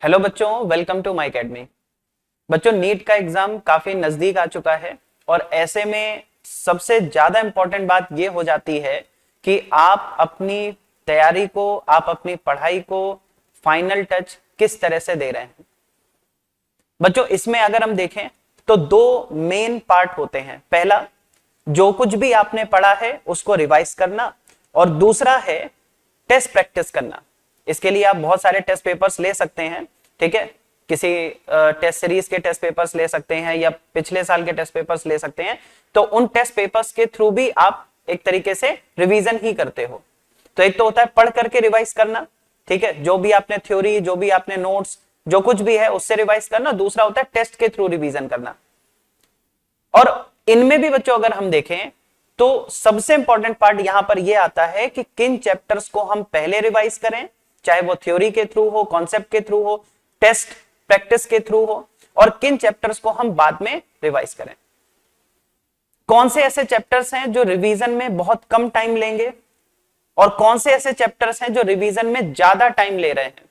Hello बच्चों, welcome to my academy. बच्चों, NEET का एग्जाम काफी नजदीक आ चुका है और ऐसे में सबसे ज्यादा इंपॉर्टेंट बात यह हो जाती है कि आप अपनी तैयारी को, आप अपनी पढ़ाई को फाइनल टच किस तरह से दे रहे हैं। बच्चों, इसमें अगर हम देखें तो दो मेन पार्ट होते हैं। पहला, जो कुछ भी आपने पढ़ा है उसको रिवाइज करना, और दूसरा है टेस्ट प्रैक्टिस करना। इसके लिए आप बहुत सारे टेस्ट पेपर्स ले सकते हैं, ठीक है। किसी टेस्ट सीरीज के टेस्ट पेपर्स ले सकते हैं या पिछले साल के टेस्ट पेपर्स ले सकते हैं। तो उन टेस्ट पेपर्स के थ्रू भी आप एक तरीके से रिवीजन ही करते हो। तो एक तो होता है पढ़ करके रिवाइज करना, ठीक है, जो भी आपने थ्योरी, जो भी आपने नोट्स, जो कुछ भी है उससे रिवाइज करना। दूसरा होता है टेस्ट के थ्रू रिवीजन करना। और इनमें भी बच्चों अगर हम देखें तो सबसे इंपॉर्टेंट पार्ट यहां पर यह आता है कि किन चैप्टर्स को हम पहले रिवाइज करें, चाहे वो थ्योरी के थ्रू हो, कॉन्सेप्ट के थ्रू हो, टेस्ट प्रैक्टिस के थ्रू हो, और किन चैप्टर्स को हम बाद में रिवाइज करें। कौन से ऐसे चैप्टर्स हैं जो रिवीजन में बहुत कम टाइम लेंगे और कौन से ऐसे चैप्टर्स हैं जो रिवीजन में ज्यादा टाइम ले रहे हैं।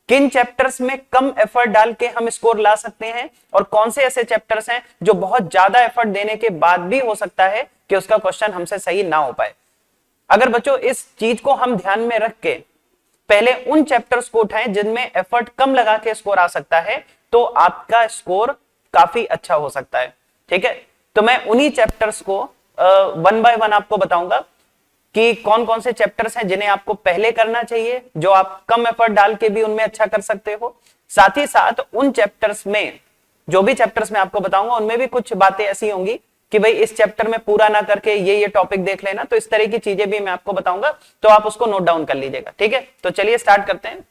किन चैप्टर्स में कम एफर्ट डाल के हम स्कोर ला सकते हैं और कौन से ऐसे चैप्टर्स हैं जो बहुत ज्यादा एफर्ट देने के बाद भी हो सकता है कि उसका क्वेश्चन हमसे सही ना हो पाए। अगर बच्चों इस चीज को हम ध्यान में रख के पहले उन चैप्टर्स को उठाएं जिनमें एफर्ट कम लगा के स्कोर आ सकता है, तो आपका स्कोर काफी अच्छा हो सकता है, ठीक है। तो मैं उन्हीं चैप्टर्स को वन बाय वन आपको बताऊंगा कि कौन कौन से चैप्टर्स हैं जिन्हें आपको पहले करना चाहिए, जो आप कम एफर्ट डाल के भी उनमें अच्छा कर सकते हो। साथ ही साथ उन चैप्टर्स में, जो भी चैप्टर्स मैं आपको बताऊंगा, उनमें भी कुछ बातें ऐसी होंगी कि भाई इस चैप्टर में पूरा ना करके ये टॉपिक देख लेना। तो इस तरह की चीजें भी मैं आपको बताऊंगा, तो आप उसको नोट डाउन कर लीजिएगा, ठीक है। तो चलिए स्टार्ट करते हैं।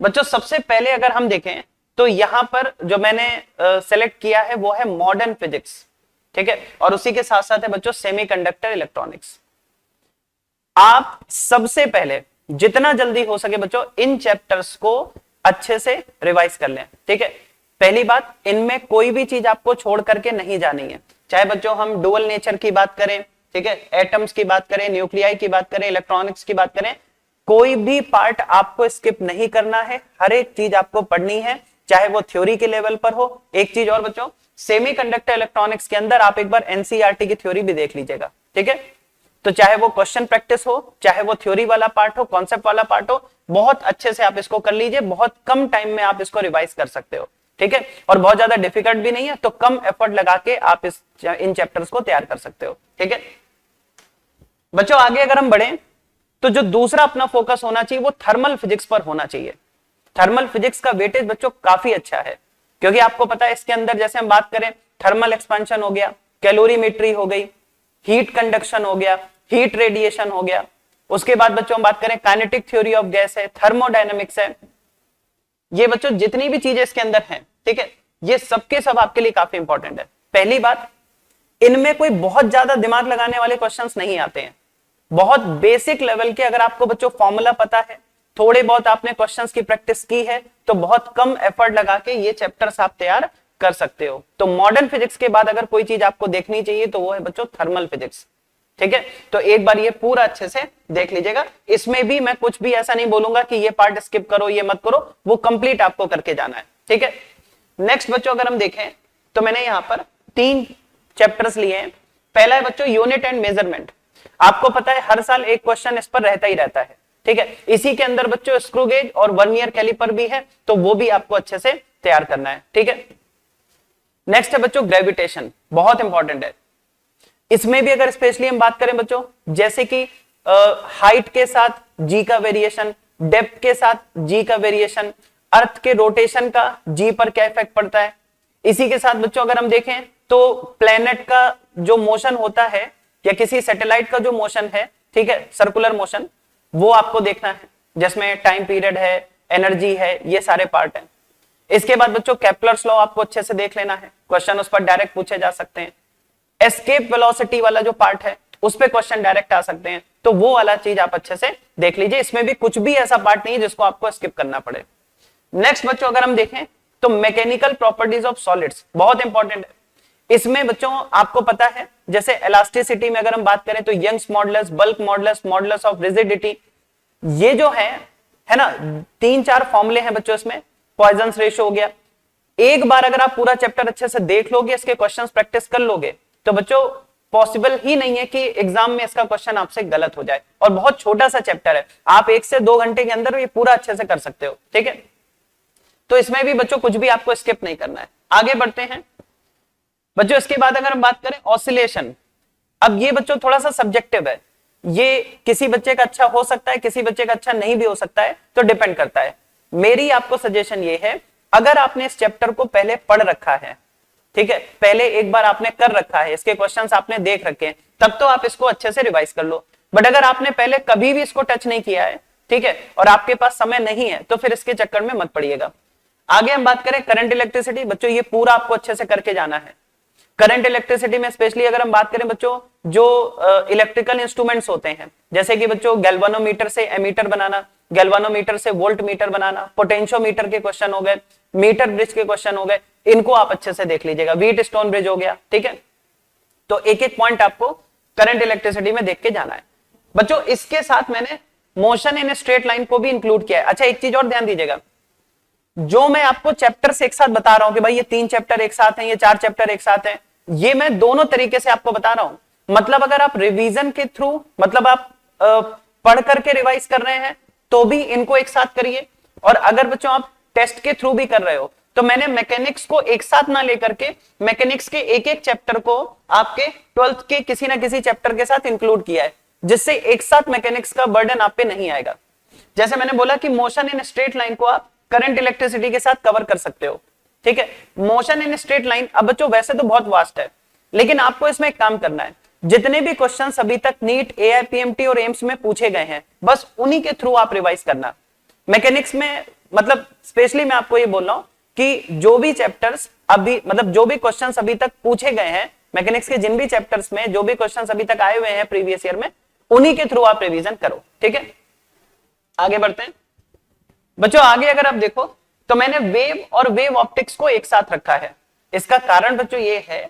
बच्चों, सबसे पहले अगर हम देखें तो यहां पर जो मैंने सेलेक्ट किया है वो है मॉडर्न फिजिक्स, ठीक है, और उसी के साथ साथ है बच्चों सेमीकंडक्टर इलेक्ट्रॉनिक्स। आप सबसे पहले जितना जल्दी हो सके बच्चों इन चैप्टर्स को अच्छे से रिवाइज कर लें, ठीक है। पहली बात, इनमें कोई भी चीज आपको छोड़ करके नहीं जानी है। चाहे बच्चों हम डुअल नेचर की बात करें, ठीक है, एटम्स की बात करें, न्यूक्लियाई की बात करें, इलेक्ट्रॉनिक्स की बात करें, कोई भी पार्ट आपको स्किप नहीं करना है। हर एक चीज आपको पढ़नी है, चाहे वो थ्योरी के लेवल पर हो। एक चीज और बच्चों, सेमीकंडक्टर इलेक्ट्रॉनिक्स के अंदर आप एक बार एनसीईआरटी की थ्योरी भी देख लीजिएगा, ठीक है। तो चाहे वो क्वेश्चन प्रैक्टिस हो, चाहे वो थ्योरी वाला पार्ट हो, कॉन्सेप्ट वाला पार्ट हो, बहुत अच्छे से आप इसको कर लीजिए। बहुत कम टाइम में आप इसको रिवाइज कर सकते हो, ठीक है, और बहुत ज्यादा डिफिकल्ट भी नहीं है। तो कम एफर्ट लगा के आप इन चैप्टर्स को तैयार कर सकते हो, ठीक है। बच्चों, आगे अगर हम बढ़े तो जो दूसरा अपना फोकस होना चाहिए वो थर्मल फिजिक्स पर होना चाहिए। थर्मल फिजिक्स का वेटेज बच्चों काफी अच्छा है, क्योंकि आपको पता है इसके अंदर जैसे हम बात करें, थर्मल एक्सपेंशन हो गया, कैलोरीमेट्री हो गई, हीट कंडक्शन हो गया, हीट रेडिएशन हो गया। उसके बाद बच्चों हम बात करें काइनेटिक थ्योरी ऑफ गैस है, थर्मोडायनेमिक्स है। ये बच्चों जितनी भी चीजें इसके अंदर हैं, ठीक है, ये सबके सब आपके लिए काफी इंपॉर्टेंट है। पहली बात, इनमें कोई बहुत ज्यादा दिमाग लगाने वाले क्वेश्चंस नहीं आते हैं। बहुत बेसिक लेवल के अगर आपको बच्चों फॉर्मूला पता है, थोड़े बहुत आपने क्वेश्चंस की प्रैक्टिस की है, तो बहुत कम एफर्ट लगा के ये चैप्टर्स आप तैयार कर सकते हो। तो मॉडर्न फिजिक्स के बाद अगर कोई चीज आपको देखनी चाहिए तो वो है बच्चों थर्मल फिजिक्स, ठीक है। तो एक बार ये पूरा अच्छे से देख लीजिएगा। इसमें भी मैं कुछ भी ऐसा नहीं बोलूंगा कि ये पार्ट स्किप करो, ये मत करो, वो कंप्लीट आपको करके जाना है, ठीक है। नेक्स्ट बच्चों अगर हम देखें तो मैंने यहां पर 3 चैप्टर्स लिए हैं। पहला है बच्चों यूनिट एंड मेजरमेंट। आपको पता है हर साल एक क्वेश्चन इस पर रहता ही रहता है, ठीक है। इसी के अंदर बच्चों स्क्रू गेज और वर्नियर कैलिपर भी है, तो वो भी आपको अच्छे से तैयार करना है, ठीक है। नेक्स्ट है बच्चों ग्रेविटेशन, बहुत इंपॉर्टेंट है। इसमें भी अगर स्पेशली हम बात करें बच्चों, जैसे कि हाइट के साथ जी का वेरिएशन, डेप्थ के साथ जी का वेरिएशन, अर्थ के रोटेशन का जी पर क्या इफेक्ट पड़ता है। इसी के साथ बच्चों अगर हम देखें तो प्लेनेट का जो मोशन होता है या किसी सैटेलाइट का जो मोशन है, ठीक है, सर्कुलर मोशन, वो आपको देखना है, जिसमें टाइम पीरियड है, एनर्जी है, ये सारे पार्ट हैं। इसके बाद बच्चों केपलर्स लॉ आपको अच्छे से देख लेना है, क्वेश्चन उस पर डायरेक्ट पूछे जा सकते हैं। एस्केप वेलोसिटी वाला जो पार्ट है उस पे क्वेश्चन डायरेक्ट आ सकते हैं, तो वो वाला चीज आप अच्छे से देख लीजिए। इसमें भी कुछ भी ऐसा पार्ट नहीं है जिसको आपको स्किप करना पड़े। नेक्स्ट बच्चों अगर हम देखें तो मैकेनिकल प्रॉपर्टीज ऑफ सॉलिड्स बहुत इंपॉर्टेंट है। इसमें बच्चों आपको पता है जैसे इलास्टिसिटी में अगर हम बात करें तो Young's modulus, bulk modulus, modulus of rigidity, ये जो है है ना, 3-4 फॉर्मूले हैं बच्चों इसमें, पॉइजन्स रेशियो हो गया। एक बार अगर आप पूरा चैप्टर अच्छे से देख लोगे, इसके क्वेश्चंस प्रैक्टिस कर लोगे, तो बच्चों पॉसिबल ही नहीं है कि एग्जाम में इसका क्वेश्चन आपसे गलत हो जाए। और बहुत छोटा सा चैप्टर है, आप 1 से 2 घंटे के अंदर ये पूरा अच्छे से कर सकते हो, ठीक है। तो इसमें भी बच्चों कुछ भी आपको स्किप नहीं करना है। आगे बढ़ते हैं बच्चों। इसके बाद अगर हम बात करें ऑसिलेशन, अब ये बच्चों थोड़ा सा सब्जेक्टिव है, ये किसी बच्चे का अच्छा हो सकता है, किसी बच्चे का अच्छा नहीं भी हो सकता है, तो डिपेंड करता है। मेरी आपको सजेशन ये है, अगर आपने इस चैप्टर को पहले पढ़ रखा है, ठीक है, पहले एक बार आपने कर रखा है, इसके क्वेश्चंस आपने देख रखे हैं, तब तो आप इसको अच्छे से रिवाइज कर लो। बट अगर आपने पहले कभी भी इसको टच नहीं किया है, ठीक है, और आपके पास समय नहीं है, तो फिर इसके चक्कर में मत पड़िएगा। आगे हम बात करें करंट इलेक्ट्रिसिटी, बच्चों ये पूरा आपको अच्छे से करके जाना है। करंट इलेक्ट्रिसिटी में स्पेशली अगर हम बात करें बच्चों, जो इलेक्ट्रिकल इंस्ट्रूमेंट्स होते हैं, जैसे कि बच्चों गैल्वानोमीटर से एमीटर बनाना, गैल्वानोमीटर से वोल्ट मीटर बनाना, पोटेंशियोमीटर के क्वेश्चन हो गए, मीटर ब्रिज के क्वेश्चन हो गए, इनको आप अच्छे से देख लीजिएगा। व्हीट स्टोन ब्रिज हो गया, ठीक है। तो एक एक पॉइंट आपको करंट इलेक्ट्रिसिटी में देख के जाना है बच्चों। इसके साथ मैंने मोशन इन स्ट्रेट लाइन को भी इंक्लूड किया है। अच्छा, एक चीज और ध्यान दीजिएगा, जो मैं आपको चैप्टर्स एक साथ बता रहा हूं कि भाई ये 3 चैप्टर एक साथ हैं, ये 4 चैप्टर एक साथ हैं, ये मैं दोनों तरीके से आपको बता रहा हूं। मतलब अगर आप रिवीजन के थ्रू, मतलब आप पढ़ करके रिवाइज कर रहे हैं, तो भी इनको एक साथ करिए। और अगर बच्चों आप टेस्ट के थ्रू भी कर रहे हो, तो मैंने मैकेनिक्स को एक साथ ना लेकर के मैकेनिक्स के एक एक चैप्टर को आपके 12th के किसी ना किसी चैप्टर के साथ इंक्लूड किया है, जिससे एक साथ मैकेनिक्स का बर्डन आप पे नहीं आएगा। जैसे मैंने बोला कि मोशन इन स्ट्रेट लाइन को आप करंट इलेक्ट्रिसिटी के साथ कवर कर सकते हो, ठीक है। मोशन इन स्ट्रेट लाइन, अब बच्चों वैसे तो बहुत वास्ट है, लेकिन आपको इसमें एक काम करना है, जितने भी क्वेश्चन अभी तक नीट, एआईपीएमटी और एम्स में पूछे गए हैं, बस उन्हीं के थ्रू आप रिवाइज करना। मैकेनिक्स में मतलब स्पेशली मैं आपको ये बोल रहा हूं कि जो भी चैप्टर्स अभी, मतलब जो भी क्वेश्चंस अभी तक पूछे गए हैं मैकेनिक्स के, जिन भी चैप्टर्स में जो भी क्वेश्चंस अभी तक आए हुए हैं प्रीवियस ईयर में, उन्हीं के थ्रू आप रिवीजन करो, ठीक है। आगे बढ़ते हैं बच्चों। आगे अगर आप देखो तो मैंने वेव और वेव ऑप्टिक्स को एक साथ रखा है। इसका कारण बच्चों ये है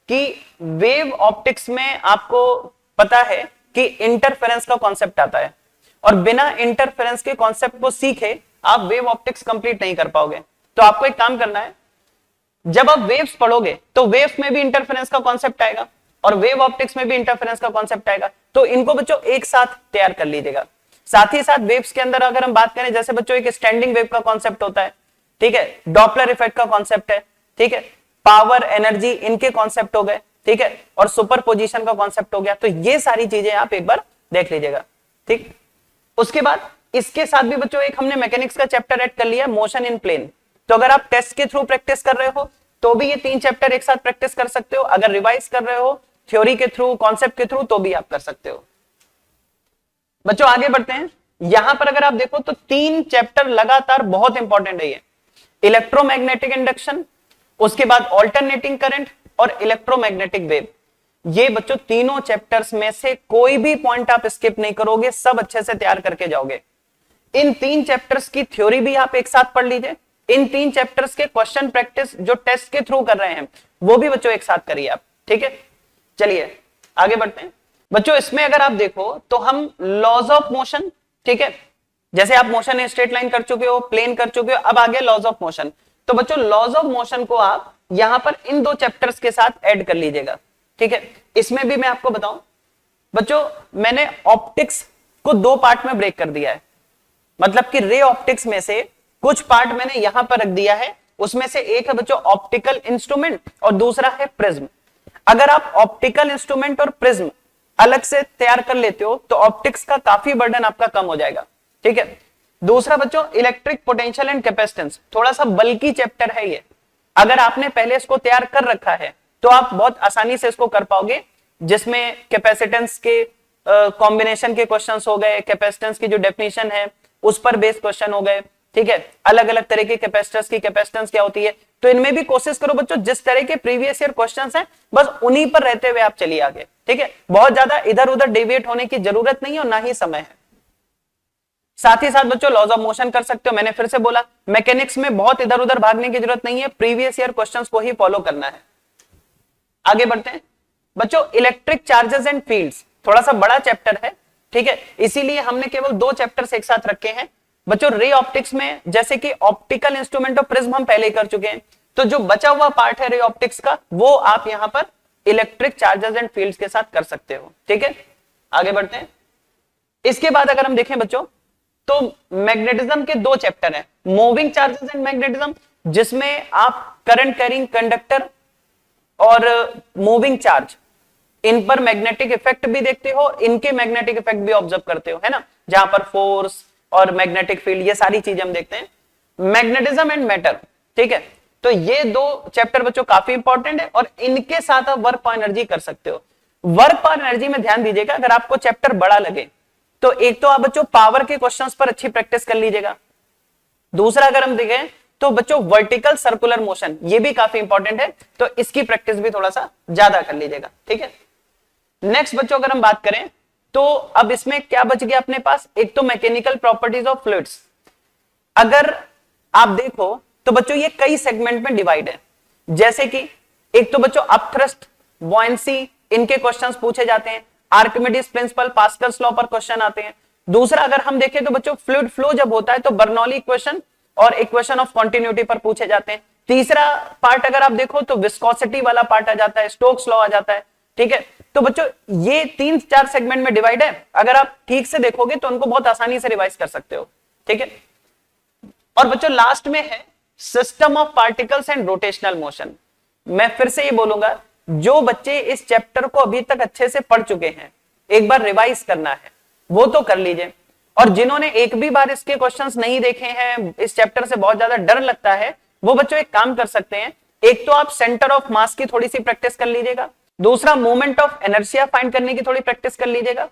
कि वेव ऑप्टिक्स में आपको पता है कि इंटरफेरेंस का कॉन्सेप्ट आता है, और बिना इंटरफेरेंस के कॉन्सेप्ट को सीखे आप वेव ऑप्टिक्स कंप्लीट नहीं कर पाओगे। तो आपको एक काम करना है, जब आप वेव्स पढ़ोगे तो वेव्स में भी इंटरफेरेंस का कॉन्सेप्ट आएगा और वेव ऑप्टिक्स में भी इंटरफेरेंस का कॉन्सेप्ट आएगा, तो इनको बच्चों एक साथ तैयार कर लीजिएगा। साथ ही साथ वेव्स के अंदर अगर हम बात करें, जैसे बच्चों एक स्टैंडिंग वेव का कॉन्सेप्ट होता है, ठीक है, डॉपलर इफेक्ट का कॉन्सेप्ट है, ठीक है, पावर, एनर्जी, इनके कॉन्सेप्ट हो गए, ठीक है, और सुपरपोजिशन का कॉन्सेप्ट हो गया। तो ये सारी चीजें आप एक बार देख लीजिएगा, ठीक। उसके बाद इसके साथ भी बच्चों एक हमने मैकेनिक्स का चैप्टर ऐड कर लिया, मोशन इन प्लेन। तो अगर आप टेस्ट के थ्रू प्रैक्टिस कर रहे हो तो भी ये 3 चैप्टर एक साथ प्रैक्टिस कर सकते हो। अगर रिवाइज कर रहे हो थ्योरी के थ्रू, कॉन्सेप्ट के थ्रू, तो भी आप कर सकते हो। बच्चों आगे बढ़ते हैं। यहां पर अगर आप देखो तो 3 चैप्टर लगातार बहुत इंपॉर्टेंट है ये, इलेक्ट्रोमैग्नेटिक इंडक्शन, उसके बाद ऑल्टरनेटिंग करंट और इलेक्ट्रोमैग्नेटिक वेव। ये बच्चों तीनों चैप्टर्स में से कोई भी पॉइंट आप स्किप नहीं करोगे, सब अच्छे से तैयार करके जाओगे। इन 3 चैप्टर्स की थ्योरी भी आप एक साथ पढ़ लीजिए, इन 3 चैप्टर्स के क्वेश्चन प्रैक्टिस जो टेस्ट के थ्रू कर रहे हैं वो भी बच्चों एक साथ करिए आप, ठीक है। चलिए आगे बढ़ते हैं बच्चों। इसमें अगर आप देखो तो हम लॉज ऑफ मोशन, ठीक है, जैसे आप मोशन इन स्ट्रेट लाइन कर चुके हो, प्लेन कर चुके हो, अब आगे लॉज ऑफ मोशन। तो बच्चों लॉज ऑफ मोशन को आप यहां पर इन 2 चैप्टर्स के साथ ऐड कर लीजिएगा, ठीक है। इसमें भी मैं आपको बताऊं बच्चों, मैंने ऑप्टिक्स को 2 पार्ट में ब्रेक कर दिया है। मतलब कि रे ऑप्टिक्स में से कुछ पार्ट मैंने यहां पर रख दिया है, उसमें से एक है बच्चों ऑप्टिकल इंस्ट्रूमेंट और दूसरा है प्रिज्म। अगर आप ऑप्टिकल इंस्ट्रूमेंट और प्रिज्म अलग से तैयार कर लेते हो तो ऑप्टिक्स का काफी बर्डन आपका कम हो जाएगा, ठीक है। दूसरा बच्चों इलेक्ट्रिक पोटेंशियल एंड कैपेसिटेंस, थोड़ा सा बल्की चैप्टर है ये। अगर आपने पहले इसको तैयार कर रखा है तो आप बहुत आसानी से इसको कर पाओगे, जिसमें कैपेसिटेंस के कॉम्बिनेशन के क्वेश्चंस हो गए, कैपेसिटेंस की जो डेफिनेशन है उस पर बेस्ड क्वेश्चन हो गए, ठीक है। अलग अलग तरह के कैपेसिटर्स की कैपेसिटेंस क्या होती है, तो इनमें भी कोशिश करो बच्चों जिस तरह के प्रीवियस ईयर क्वेश्चंस हैं बस उन्हीं पर रहते हुए आप चलिए आगे, ठीक है। बहुत ज्यादा इधर उधर डेविएट होने की जरूरत नहीं है और ना ही समय है। साथ ही साथ बच्चों लॉज ऑफ मोशन कर सकते हो, मैंने फिर से बोला मैकेनिक्स में बहुत इधर उधर भागने की जरूरत नहीं है, प्रीवियस ईयर क्वेश्चंस को ही फॉलो करना है। आगे बढ़ते हैं बच्चों, इलेक्ट्रिक चार्जेस एंड फील्ड्स, थोड़ा सा बड़ा चैप्टर है, ठीक है, इसीलिए हमने केवल 2 चैप्टर्स एक साथ रखे हैं। बच्चों रे ऑप्टिक्स में जैसे कि ऑप्टिकल इंस्ट्रूमेंट और प्रिज्म हम पहले ही कर चुके हैं, तो जो बचा हुआ पार्ट है रे ऑप्टिक्स का वो आप यहां पर इलेक्ट्रिक चार्जेस एंड फील्ड्स के साथ कर सकते हो। ठीक है, आगे बढ़ते हैं। इसके बाद अगर हम देखें बच्चों तो मैग्नेटिज्म के दो चैप्टर हैं, मूविंग चार्जेस एंड मैग्नेटिज्म, जिसमें आप करंट कैरिंग कंडक्टर और मूविंग चार्ज इन पर मैग्नेटिक इफेक्ट भी देखते हो, इनके मैग्नेटिक इफेक्ट भी ऑब्जर्व करते हो, है ना, जहां पर फोर्स और मैग्नेटिक फील्ड ये सारी चीजें हम देखते हैं। मैग्नेटिज्म एंड मैटर, ठीक है, तो ये दो चैप्टर बच्चों काफी इंपॉर्टेंट है और इनके साथ आप वर्क पावर एनर्जी कर सकते हो। वर्क पावर एनर्जी में ध्यान दीजिएगा, अगर आपको चैप्टर बड़ा लगे तो एक तो आप बच्चों पावर के क्वेश्चंस पर अच्छी प्रैक्टिस कर लीजिएगा, दूसरा अगर हम देखें तो बच्चों वर्टिकल सर्कुलर मोशन ये भी काफी इंपॉर्टेंट है, तो इसकी प्रैक्टिस भी थोड़ा सा ज्यादा कर लीजिएगा। ठीक है, नेक्स्ट बच्चों अगर हम बात करें तो अब इसमें क्या बच गया अपने पास, एक तो मैकेनिकल प्रॉपर्टीज ऑफ फ्लूइड्स। अगर आप देखो तो बच्चों ये कई सेगमेंट में डिवाइड है, जैसे कि एक तो बच्चों अपथ्रस्ट, बॉयंसी, इनके क्वेश्चंस पूछे जाते हैं, आर्किमिडीज प्रिंसिपल, पास्कल्स लॉ पर क्वेश्चन आते हैं। दूसरा अगर हम देखें तो बच्चों फ्लूइड फ्लो जब होता है तो बर्नौली इक्वेशन और इक्वेशन ऑफ कॉन्टिन्यूटी पर पूछे जाते हैं। तीसरा पार्ट अगर आप देखो तो विस्कोसिटी वाला पार्ट आ जाता है, स्टोक्स लॉ आ जाता है। ठीक है, तो बच्चों ये 3-4 सेगमेंट में डिवाइड है, अगर आप ठीक से देखोगे तो उनको बहुत आसानी से रिवाइज कर सकते हो। ठीक है, और बच्चों लास्ट में है system of particles and rotational motion. मैं फिर से ये बोलूंगा, जो बच्चे इस चैप्टर को अभी तक अच्छे से पढ़ चुके हैं एक बार रिवाइज करना है वो तो कर लीजिए, और जिन्होंने एक भी बार इसके क्वेश्चंस नहीं देखे हैं, इस चैप्टर से बहुत ज्यादा डर लगता है, वो बच्चों एक काम कर सकते हैं, एक तो आप सेंटर ऑफ मास की थोड़ी सी प्रैक्टिस कर लीजिएगा, दूसरा मोमेंट ऑफ इनर्शिया फाइंड करने की थोड़ी प्रैक्टिस कर लीजिएगा।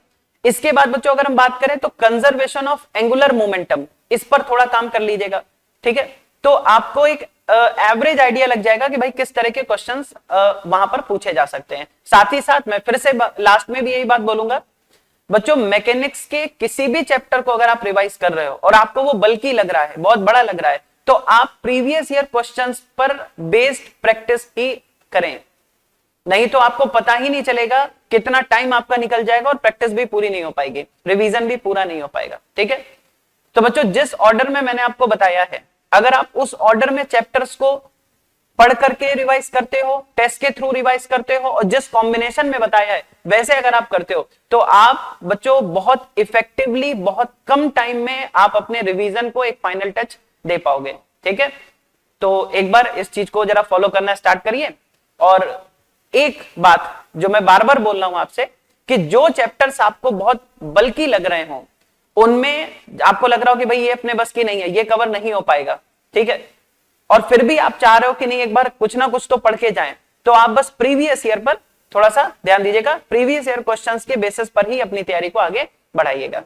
इसके बाद बच्चों अगर हम बात करें तो कंजर्वेशन ऑफ एंगुलर मोमेंटम, इस पर थोड़ा काम कर लीजिएगा। ठीक है, तो आपको एक एवरेज आइडिया लग जाएगा कि भाई किस तरह के क्वेश्चंस वहां पर पूछे जा सकते हैं। साथ ही साथ मैं फिर से लास्ट में भी यही बात बोलूंगा, बच्चों मैकेनिक्स के किसी भी चैप्टर को अगर आप रिवाइज कर रहे हो और आपको वो बल्कि लग रहा है, बहुत बड़ा लग रहा है, तो आप प्रीवियस ईयर क्वेश्चंस पर बेस्ड प्रैक्टिस ही करें, नहीं तो आपको पता ही नहीं चलेगा कितना टाइम आपका निकल जाएगा और प्रैक्टिस भी पूरी नहीं हो पाएगी, रिवीजन भी पूरा नहीं हो पाएगा। ठीक है, तो बच्चों जिस ऑर्डर में मैंने आपको बताया है, अगर आप उस ऑर्डर में चैप्टर्स को पढ़ करके रिवाइज करते हो, टेस्ट के थ्रू रिवाइज करते हो, और जिस कॉम्बिनेशन में बताया है वैसे अगर आप करते हो, तो आप बच्चों बहुत इफेक्टिवली बहुत कम टाइम में आप अपने रिवीजन को एक फाइनल टच दे पाओगे। ठीक है, तो एक बार इस चीज को जरा फॉलो करना स्टार्ट करिए। और एक बात जो मैं बार बार बोल रहा हूं आपसे, कि जो चैप्टर्स आपको बहुत बल्कि लग रहे हो, उनमें आपको लग रहा हो कि भाई ये अपने बस की नहीं है, ये कवर नहीं हो पाएगा, ठीक है, और फिर भी आप चाह रहे हो कि नहीं एक बार कुछ ना कुछ तो पढ़ के जाएं, तो आप बस प्रीवियस ईयर पर थोड़ा सा ध्यान दीजिएगा, प्रीवियस ईयर क्वेश्चंस के बेसिस पर ही अपनी तैयारी को आगे बढ़ाइएगा।